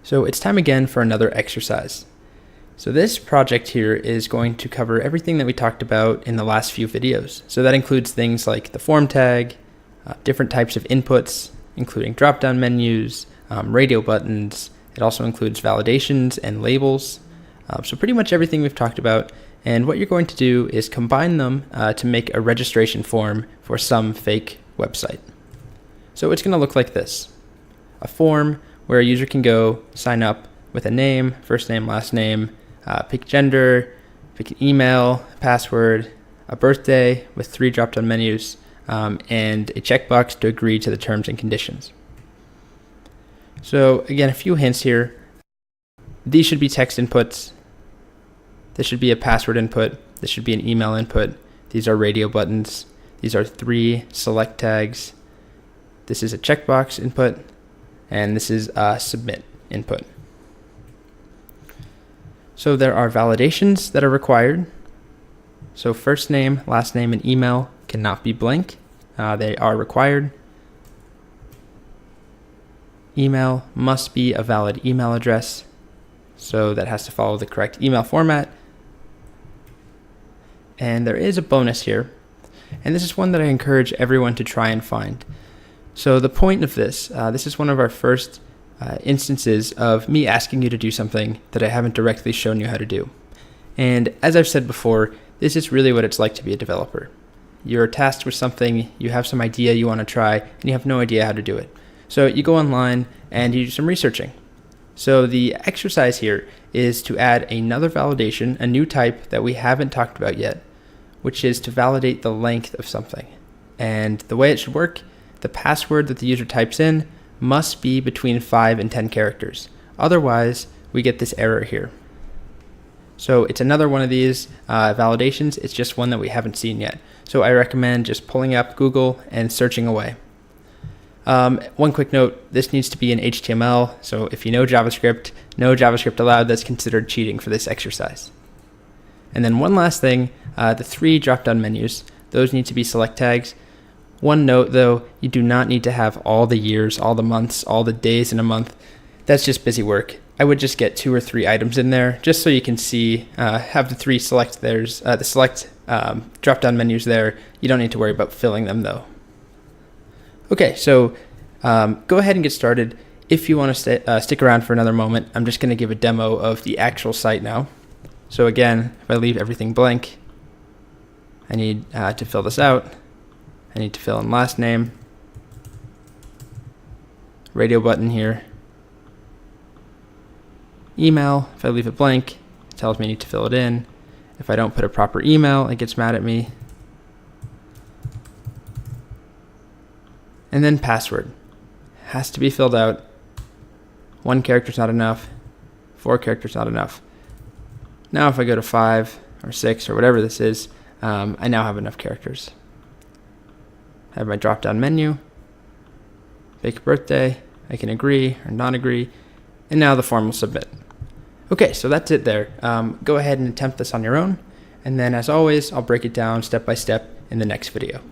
So it's time again for another exercise. So this project here is going to cover everything that we talked about in the last few videos. So that includes things like the form tag, different types of inputs, including drop-down menus, radio buttons. It also includes validations and labels. So pretty much everything we've talked about. And what you're going to do is combine them to make a registration form for some fake website. So it's going to look like this. A form where a user can go sign up with a name, first name, last name, pick gender, pick an email, password, a birthday with 3 drop-down menus, and a checkbox to agree to the terms and conditions. So again, a few hints here. These should be text inputs. This should be a password input. This should be an email input. These are radio buttons. These are 3 select tags. This is a checkbox input. And this is a submit input. So there are validations that are required. So first name, last name, and email cannot be blank. They are required. Email must be a valid email address. So that has to follow the correct email format. And there is a bonus here. And this is one that I encourage everyone to try and find. So the point of this, this is one of our first instances of me asking you to do something that I haven't directly shown you how to do. And as I've said before, this is really what it's like to be a developer. You're tasked with something, you have some idea you want to try, and you have no idea how to do it. So you go online and you do some researching. So the exercise here is to add another validation, a new type that we haven't talked about yet, which is to validate the length of something. And the way it should work, the password that the user types in must be between 5 and 10 characters. Otherwise, we get this error here. So it's another one of these validations. It's just one that we haven't seen yet. So I recommend just pulling up Google and searching away. One quick note, this needs to be in HTML. So if you know JavaScript, no JavaScript allowed. That's considered cheating for this exercise. And then one last thing, the 3 drop-down menus, those need to be select tags. One note though, you do not need to have all the years, all the months, all the days in a month. That's just busy work. I would just get 2 or 3 items in there just so you can see, have the 3 select drop-down menus there. You don't need to worry about filling them though. Okay, so go ahead and get started. If you want to stick around for another moment, I'm just going to give a demo of the actual site now. So again, if I leave everything blank, I need to fill this out. I need to fill in last name, radio button here, email. If I leave it blank, it tells me I need to fill it in. If I don't put a proper email, it gets mad at me. And then password has to be filled out. 1 character's not enough. 4 characters not enough. Now if I go to 5 or 6 or whatever this is, I now have enough characters. I have my drop-down menu, pick a birthday, I can agree or not agree, and now the form will submit. Okay, so that's it there. Go ahead and attempt this on your own, and then as always, I'll break it down step by step in the next video.